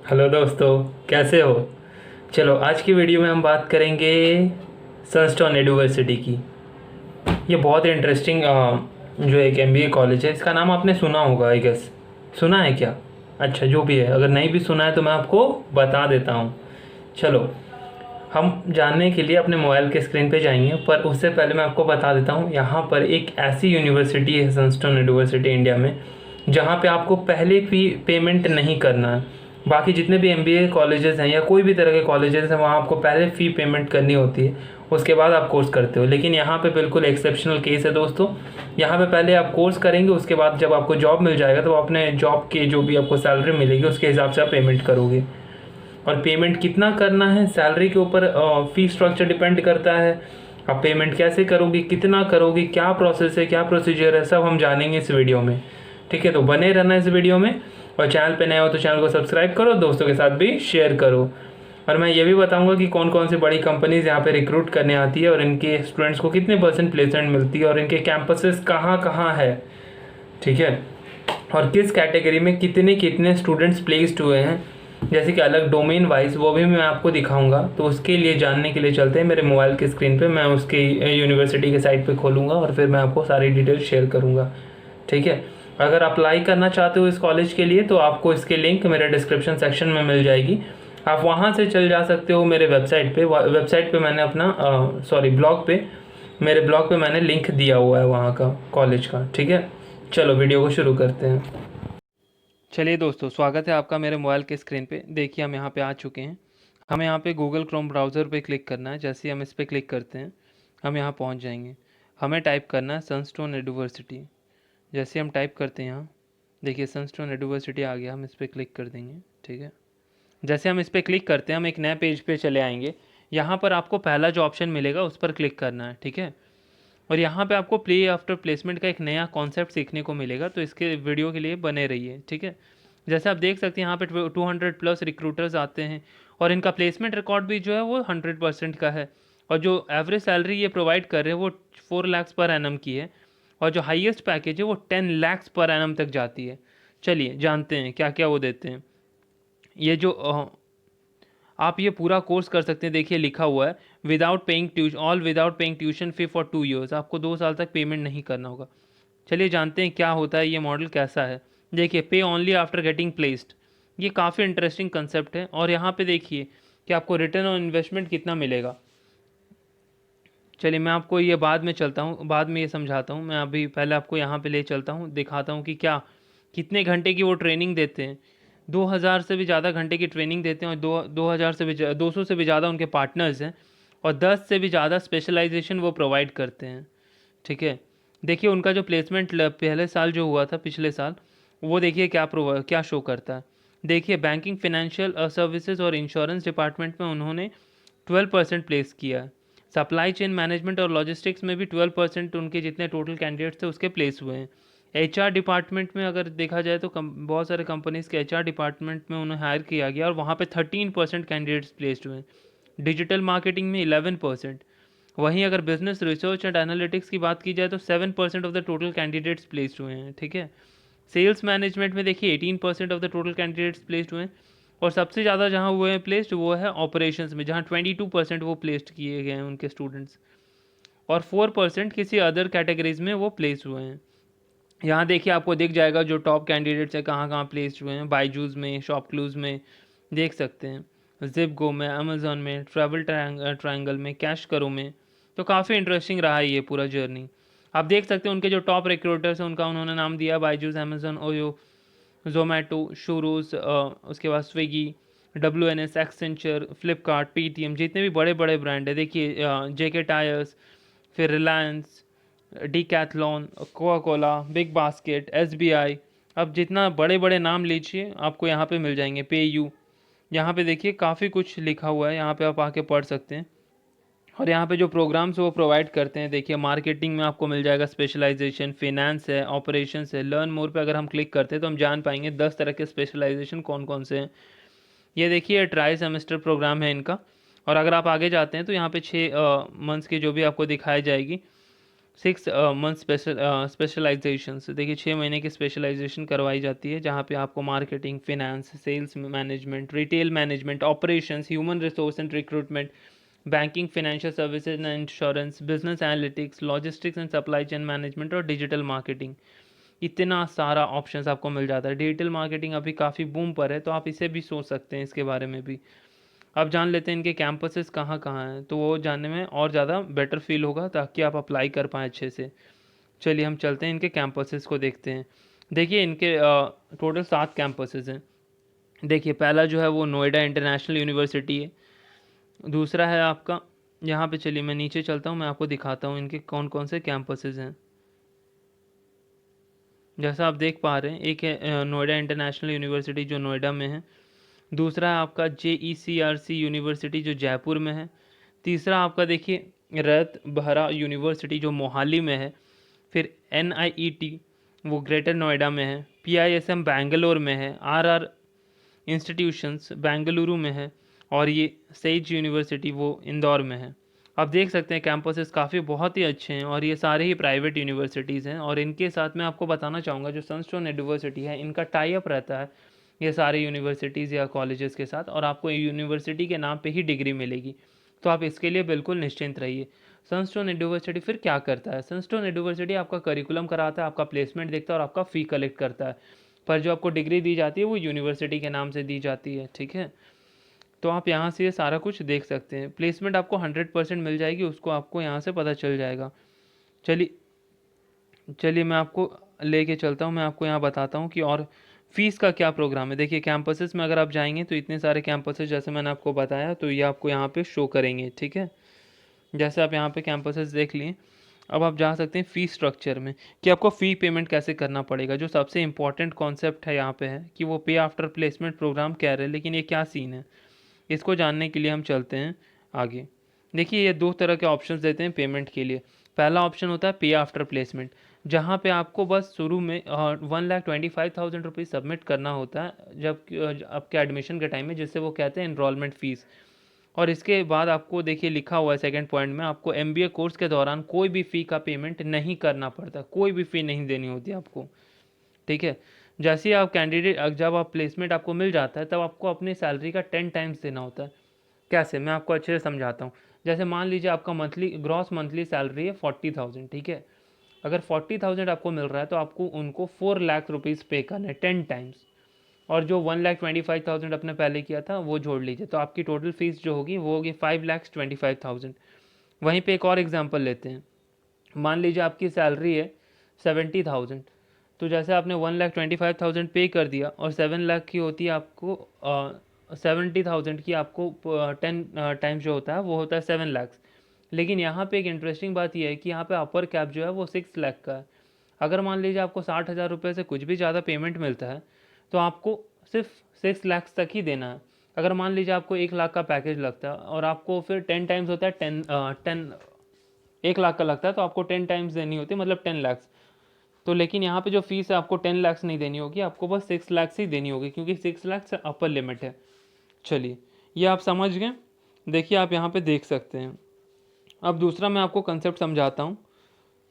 Hello दोस्तों, कैसे हो। चलो आज की वीडियो में हम बात करेंगे सनस्टोन यूनिवर्सिटी की। ये बहुत इंटरेस्टिंग जो एक एमबीए कॉलेज है, इसका नाम आपने सुना होगा आई गेस। सुना है क्या? अच्छा, जो भी है, अगर नहीं भी सुना है तो मैं आपको बता देता हूँ। चलो, हम जानने के लिए अपने मोबाइल के स्क्रीन पे जाएंगे, पर उससे पहले मैं आपको बता देता हूँ यहाँ पर एक ऐसी यूनिवर्सिटी है सनस्टोन यूनिवर्सिटी इंडिया में, जहाँ पे आपको पहले फी पेमेंट नहीं करना है। बाकी जितने भी एमबीए कॉलेजेस हैं या कोई भी तरह के कॉलेजेस हैं, वहाँ आपको पहले फ़ी पेमेंट करनी होती है, उसके बाद आप कोर्स करते हो। लेकिन यहाँ पे बिल्कुल एक्सेप्शनल केस है दोस्तों। यहाँ पे पहले आप कोर्स करेंगे, उसके बाद जब आपको जॉब मिल जाएगा तो अपने जॉब के जो भी आपको सैलरी मिलेगी उसके हिसाब से आप पेमेंट करोगे। और पेमेंट कितना करना है सैलरी के ऊपर फी स्ट्रक्चर डिपेंड करता है। आप पेमेंट कैसे करोगे, कितना करोगे, क्या प्रोसेस है, क्या प्रोसीजर है, सब हम जानेंगे इस वीडियो में। ठीक है, तो बने रहना इस वीडियो में। और चैनल पे नए हो तो चैनल को सब्सक्राइब करो, दोस्तों के साथ भी शेयर करो। और मैं ये भी बताऊंगा कि कौन कौन सी बड़ी कंपनीज यहाँ पे रिक्रूट करने आती है और इनके स्टूडेंट्स को कितने परसेंट प्लेसमेंट मिलती है और इनके कैंपसेस कहाँ कहाँ है। ठीक है, और किस कैटेगरी में कितने कितने स्टूडेंट्स प्लेस्ड हुए हैं, जैसे कि अलग डोमेन वाइज, वो भी मैं आपको दिखाऊंगा। तो उसके लिए जानने के लिए चलते हैं मेरे मोबाइल के स्क्रीन पे, मैं उसके यूनिवर्सिटी के साइट पे खोलूँगा और फिर मैं आपको सारी डिटेल शेयर करूँगा। ठीक है, अगर अप्लाई करना चाहते हो इस कॉलेज के लिए तो आपको इसके लिंक मेरे डिस्क्रिप्शन सेक्शन में मिल जाएगी। आप वहाँ से चल जा सकते हो मेरे वेबसाइट पे मैंने अपना ब्लॉग पे, मेरे ब्लॉग पे मैंने लिंक दिया हुआ है वहाँ का, कॉलेज का। ठीक है, चलो वीडियो को शुरू करते हैं। चलिए दोस्तों, स्वागत है आपका मेरे मोबाइल के स्क्रीन पे। देखिए हम यहाँ पे आ चुके हैं। हमें यहाँ पे गूगल क्रोम ब्राउज़र पे क्लिक करना है। जैसे ही हम इस पर क्लिक करते हैं हम यहाँ पहुँच जाएंगे। हमें टाइप करना है सनस्टोन यूनिवर्सिटी। जैसे हम टाइप करते हैं यहाँ, देखिए सनस्टोन यूनिवर्सिटी आ गया, हम इस पर क्लिक कर देंगे। ठीक है, जैसे हम इस पर क्लिक करते हैं हम एक नए पेज पे चले आएंगे। यहाँ पर आपको पहला जो ऑप्शन मिलेगा उस पर क्लिक करना है। ठीक है, और यहाँ पे आपको प्ले आफ्टर प्लेसमेंट का एक नया कॉन्सेप्ट सीखने को मिलेगा, तो इसके वीडियो के लिए बने रहिए। ठीक है, जैसे आप देख सकते हैं यहाँ पे 200 प्लस रिक्रूटर्स आते हैं और इनका प्लेसमेंट रिकॉर्ड भी जो है वो 100% का है। और जो एवरेज सैलरी ये प्रोवाइड कर रहे हैं वो 4 लाख पर एनम की है। और जो हाईएस्ट पैकेज है वो 10 लाख पर एनम तक जाती है। चलिए जानते हैं क्या क्या वो देते हैं। ये जो आप ये पूरा कोर्स कर सकते हैं, देखिए लिखा हुआ है without paying tuition fee for 2 years. आपको 2 साल तक पेमेंट नहीं करना होगा। चलिए जानते हैं क्या होता है, ये मॉडल कैसा है। देखिए पे ओनली आफ्टर गेटिंग प्लेस्ड, ये काफ़ी इंटरेस्टिंग कंसेप्ट है। और यहाँ पे देखिए कि आपको रिटर्न ऑन इन्वेस्टमेंट कितना मिलेगा। चलिए मैं आपको ये बाद में चलता हूँ, बाद में ये समझाता हूँ। मैं अभी पहले आपको यहाँ पे ले चलता हूँ, दिखाता हूँ कि क्या कितने घंटे की वो ट्रेनिंग देते हैं। 2000 से भी ज़्यादा घंटे की ट्रेनिंग देते हैं और 2000 से भी 200 से भी ज़्यादा उनके पार्टनर्स हैं। और 10 से भी ज़्यादा स्पेशलाइजेशन वो प्रोवाइड करते हैं। ठीक है, देखिए उनका जो प्लेसमेंट पहले साल जो हुआ था, पिछले साल, वो देखिए क्या शो करता है। देखिए बैंकिंग, फाइनेंशियल सर्विसेज और इंश्योरेंस डिपार्टमेंट में उन्होंने 12% प्लेस किया है। सप्लाई चेन मैनेजमेंट और लॉजिस्टिक्स में भी 12% उनके जितने टोटल कैंडिडेट्स थे उसके प्लेस हुए हैं। एचआर डिपार्टमेंट में अगर देखा जाए तो बहुत सारे कंपनीज़ के एचआर डिपार्टमेंट में उन्हें हायर किया गया और वहाँ पे 13% कैंडिडेट्स प्लेस्ड हुए हैं। डिजिटल मार्केटिंग में 11%। वहीं अगर बिजनेस रिसर्च एंड एनालिटिक्स की बात की जाए तो 7% of the total candidates placed हुए हैं। ठीक है, सेल्स मैनेजमेंट में देखिए 18% of the total candidates placed हुए हैं। और सबसे ज़्यादा जहाँ हुए हैं प्लेस्ड वो है ऑपरेशंस में, जहाँ 22% वो प्लेस्ड किए गए हैं उनके स्टूडेंट्स। और 4% किसी अदर कैटेगरीज में वो प्लेस हुए हैं। यहाँ देखिए आपको दिख जाएगा जो टॉप कैंडिडेट्स हैं कहाँ कहाँ प्लेस्ड हुए हैं। बाईजूस में, शॉपक्लूज में देख सकते हैं, जिपगो में, अमेजोन में, ट्रैवल ट्रायंगल में, कैश करो में। तो काफ़ी इंटरेस्टिंग रहा है ये पूरा जर्नी। आप देख सकते हैं उनके जो टॉप रिक्रूटर्स हैं उनका उन्होंने नाम दिया, बाईजूस, अमेजोन, ओयो, जोमेटो, शूरोज, उसके बाद Swiggy, WNS, Accenture, Flipkart, Paytm, जितने भी बड़े बड़े ब्रांड है। देखिए जेके टायर्स, फिर Reliance, Decathlon, Coca Cola, big basket, SBI। अब जितना बड़े बड़े नाम लीजिए आपको यहाँ पे मिल जाएंगे। पे यू, यहाँ पे देखिए काफ़ी कुछ लिखा हुआ है, यहाँ पे आप आके पढ़ सकते हैं। और यहाँ पे जो प्रोग्राम्स वो प्रोवाइड करते हैं, देखिए मार्केटिंग में आपको मिल जाएगा स्पेशलाइजेशन, फिनेंस है, ऑपरेशंस है। लर्न मोर पे अगर हम क्लिक करते हैं तो हम जान पाएंगे 10 तरह के स्पेशलाइजेशन कौन कौन से हैं। ये देखिए ट्राई सेमेस्टर प्रोग्राम है इनका। और अगर आप आगे जाते हैं तो यहाँ पे 6 मंथ्स की जो भी आपको दिखाई जाएगी 6 मंथ स्पेशलाइजेशन से, देखिए 6 महीने की स्पेशलाइजेशन करवाई जाती है, जहाँ पे आपको marketing, finance, sales management, retail management, operations, human resource and recruitment, banking, financial services and insurance, business analytics, logistics and supply chain management और डिजिटल मार्केटिंग, इतना सारा ऑप्शंस आपको मिल जाता है। डिजिटल मार्केटिंग अभी काफ़ी बूम पर है, तो आप इसे भी सोच सकते हैं, इसके बारे में भी। अब जान लेते हैं इनके कैंपसेस कहाँ कहाँ हैं, तो वो जानने में और ज़्यादा बेटर फील होगा, ताकि आप अप्लाई कर पाएँ अच्छे से। चलिए हम चलते हैं इनके कैंपसेस को देखते हैं। देखिए इनके टोटल 7 कैंपसेस हैं। देखिए पहला जो है वो नोएडा इंटरनेशनल यूनिवर्सिटी है। दूसरा है आपका, यहाँ पे चलिए मैं नीचे चलता हूँ, मैं आपको दिखाता हूँ इनके कौन कौन से कैंपसेस हैं। जैसा आप देख पा रहे हैं, एक है नोएडा इंटरनेशनल यूनिवर्सिटी जो नोएडा में है। दूसरा है आपका JECRC यूनिवर्सिटी जो जयपुर में है। तीसरा आपका देखिए रत बहरा यूनिवर्सिटी जो मोहाली में है। फिर NIET वो ग्रेटर नोएडा में है। PISM बेंगलोर में है। RR इंस्टीट्यूशंस बेंगलुरु में है। और ये सेज यूनिवर्सिटी वो इंदौर में है। आप देख सकते हैं कैंपसेस काफ़ी बहुत ही अच्छे हैं, और ये सारे ही प्राइवेट यूनिवर्सिटीज़ हैं। और इनके साथ मैं आपको बताना चाहूँगा, जो सनस्टोन यूनिवर्सिटी है इनका टाई अप रहता है ये सारे यूनिवर्सिटीज़ या कॉलेजेस के साथ, और आपको यूनिवर्सिटी के नाम पे ही डिग्री मिलेगी। तो आप इसके लिए बिल्कुल निश्चिंत रहिए। सनस्टोन यूनिवर्सिटी फिर क्या करता है? सनस्टोन यूनिवर्सिटी आपका करिकुलम कराता है, आपका प्लेसमेंट देखता है और आपका फ़ी कलेक्ट करता है। पर जो आपको डिग्री दी जाती है वो यूनिवर्सिटी के नाम से दी जाती है, ठीक है। तो आप यहाँ से ये सारा कुछ देख सकते हैं। प्लेसमेंट आपको 100% मिल जाएगी, उसको आपको यहाँ से पता चल जाएगा। चलिए चलिए मैं आपको लेके चलता हूँ, मैं आपको यहाँ बताता हूँ कि और फीस का क्या प्रोग्राम है। देखिए कैंपसेस में अगर आप जाएंगे तो इतने सारे कैंपसेस जैसे मैंने आपको बताया, तो ये आपको यहाँ पे शो करेंगे, ठीक है। जैसे आप यहाँ पे कैंपसेस देख लिए, अब आप जा सकते हैं फ़ी स्ट्रक्चर में, कि आपको फ़ी पेमेंट कैसे करना पड़ेगा। जो सबसे इंपॉर्टेंट कॉन्सेप्ट है यहाँ पे है कि वो पे आफ्टर प्लेसमेंट प्रोग्राम कह रहे हैं, लेकिन ये क्या सीन है, इसको जानने के लिए हम चलते हैं आगे। देखिए ये दो तरह के ऑप्शंस देते हैं पेमेंट के लिए। पहला ऑप्शन होता है पे आफ्टर प्लेसमेंट, जहाँ पे आपको बस शुरू में 1,25,000 सबमिट करना होता है जब आपके एडमिशन के टाइम में, जिससे वो कहते हैं इनरोलमेंट फ़ीस। और इसके बाद आपको देखिए लिखा हुआ है सेकंड पॉइंट में, आपको MBA कोर्स के दौरान कोई भी फ़ी का पेमेंट नहीं करना पड़ता, कोई भी फ़ी नहीं देनी होती आपको, ठीक है। जैसे ही आप कैंडिडेट, जब आप प्लेसमेंट आपको मिल जाता है, तब आपको अपनी सैलरी का 10 टाइम्स देना होता है। कैसे, मैं आपको अच्छे से समझाता हूँ। जैसे मान लीजिए आपका मंथली ग्रॉस मंथली सैलरी है 40,000, ठीक है। अगर 40,000 आपको मिल रहा है तो आपको उनको 4 लाख रुपीज़ पे करना है 10 टाइम्स। और जो 1,25,000 आपने पहले किया था वो जोड़ लीजिए, तो आपकी टोटल फीस जो होगी वो होगी 5,25,000। वहीं पे एक और एग्जांपल लेते हैं। मान लीजिए आपकी सैलरी है 70,000, तो जैसे आपने 1,25,000 पे कर दिया, और 7 लाख की होती है आपको 70,000 की आपको 10 टाइम्स जो होता है वो होता है 7 लाख। लेकिन यहाँ पे एक इंटरेस्टिंग बात यह है कि यहाँ पे अपर कैप जो है वो 6 लाख का है। अगर मान लीजिए आपको 60,000 रुपये से कुछ भी ज़्यादा पेमेंट मिलता है, तो आपको सिर्फ 6 लाख तक ही देना है। अगर मान लीजिए आपको 1 लाख का पैकेज लगता है और आपको फिर 10 टाइम्स होता है 1 लाख का लगता है, तो आपको 10 टाइम्स देनी होती है, मतलब 10 लाख। तो लेकिन यहाँ पे जो फीस है आपको 10 लाख नहीं देनी होगी, आपको बस 6 लाख ही देनी होगी, क्योंकि 6 लाख से अपर लिमिट है। चलिए ये आप समझ गए। देखिए आप यहाँ पे देख सकते हैं। अब दूसरा मैं आपको कंसेप्ट समझाता हूँ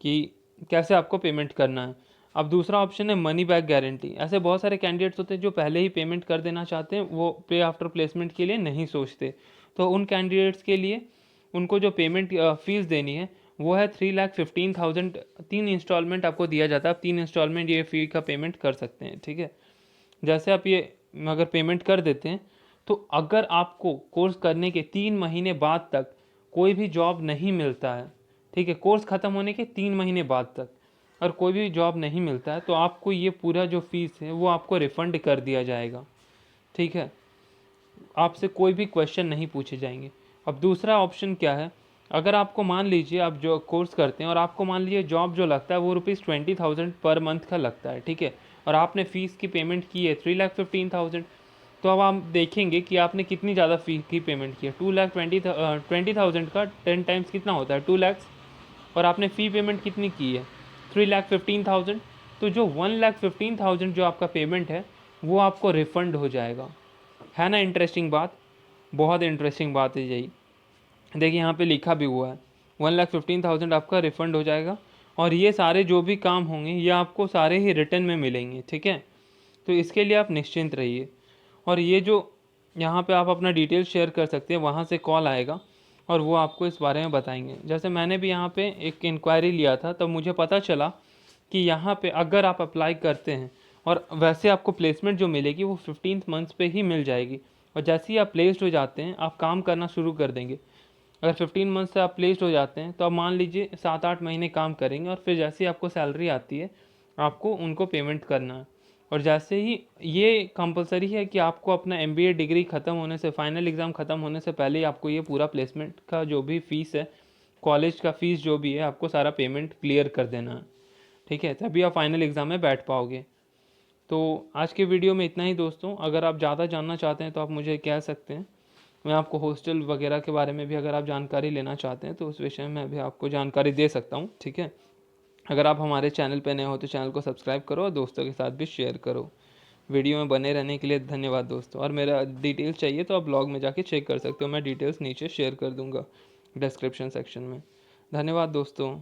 कि कैसे आपको पेमेंट करना है। अब दूसरा ऑप्शन है मनी बैक गारंटी। ऐसे बहुत सारे कैंडिडेट्स होते हैं जो पहले ही पेमेंट कर देना चाहते हैं, वो पे आफ्टर प्लेसमेंट के लिए नहीं सोचते। तो उन कैंडिडेट्स के लिए उनको जो पेमेंट फीस देनी है वो है 3,15,000। 3 इंस्टॉलमेंट आपको दिया जाता है, आप 3 इंस्टॉलमेंट ये फ़ी का पेमेंट कर सकते हैं, ठीक है। जैसे आप ये अगर पेमेंट कर देते हैं, तो अगर आपको कोर्स करने के 3 महीने बाद तक कोई भी जॉब नहीं मिलता है, ठीक है, कोर्स ख़त्म होने के 3 महीने बाद तक और कोई भी जॉब नहीं मिलता है, तो आपको ये पूरा जो फीस है वो आपको रिफ़ंड कर दिया जाएगा, ठीक है। आपसे कोई भी क्वेश्चन नहीं पूछे जाएंगे। अब दूसरा ऑप्शन क्या है, अगर आपको मान लीजिए आप जो कोर्स करते हैं और आपको मान लीजिए जॉब जो लगता है वो ₹20,000 पर मंथ का लगता है, ठीक है, और आपने फ़ीस की पेमेंट की है 3,15,000, तो अब आप देखेंगे कि आपने कितनी ज़्यादा फ़ी की पेमेंट की है। 2,20,000 का 10 टाइम्स कितना होता है, 2 लाख। और आपने फ़ी पेमेंट कितनी की है, 3,15,000। तो जो 1,15,000 जो आपका पेमेंट है वो आपको रिफ़ंड हो जाएगा। है ना इंटरेस्टिंग बात, बहुत इंटरेस्टिंग बात है यही। देखिए यहाँ पे लिखा भी हुआ है 1,15,000 आपका रिफ़ंड हो जाएगा, और ये सारे जो भी काम होंगे ये आपको सारे ही रिटर्न में मिलेंगे, ठीक है। तो इसके लिए आप निश्चिंत रहिए। और ये जो यहाँ पे आप अपना डिटेल्स शेयर कर सकते हैं, वहाँ से कॉल आएगा और वो आपको इस बारे में बताएंगे। जैसे मैंने भी यहाँ पे एक इंक्वायरी लिया था, तब मुझे पता चला कि यहाँ पे अगर आप अप्लाई करते हैं और वैसे आपको प्लेसमेंट जो मिलेगी वो 15th मंथ पे ही मिल जाएगी। और जैसे ही आप प्लेस्ड हो जाते हैं आप काम करना शुरू कर देंगे। अगर 15 मंथ से आप प्लेस्ड हो जाते हैं तो आप मान लीजिए 7-8 महीने काम करेंगे और फिर जैसे ही आपको सैलरी आती है आपको उनको पेमेंट करना है। और जैसे ही ये कंपलसरी है कि आपको अपना MBA डिग्री ख़त्म होने से, फाइनल एग्ज़ाम ख़त्म होने से पहले ही आपको ये पूरा प्लेसमेंट का जो भी फ़ीस है, कॉलेज का फ़ीस जो भी है, आपको सारा पेमेंट क्लियर कर देना है, ठीक है। तभी आप फाइनल एग्ज़ाम में बैठ पाओगे। तो आज के वीडियो में इतना ही दोस्तों। अगर आप ज़्यादा जानना चाहते हैं तो आप मुझे कह सकते हैं। मैं आपको हॉस्टल वगैरह के बारे में भी अगर आप जानकारी लेना चाहते हैं तो उस विषय में भी आपको जानकारी दे सकता हूँ, ठीक है। अगर आप हमारे चैनल पर नए हो तो चैनल को सब्सक्राइब करो और दोस्तों के साथ भी शेयर करो। वीडियो में बने रहने के लिए धन्यवाद दोस्तों। और मेरा डिटेल्स चाहिए तो आप ब्लॉग में जाके चेक कर सकते हो, मैं डिटेल्स नीचे शेयर कर दूँगा डिस्क्रिप्शन सेक्शन में। धन्यवाद दोस्तों।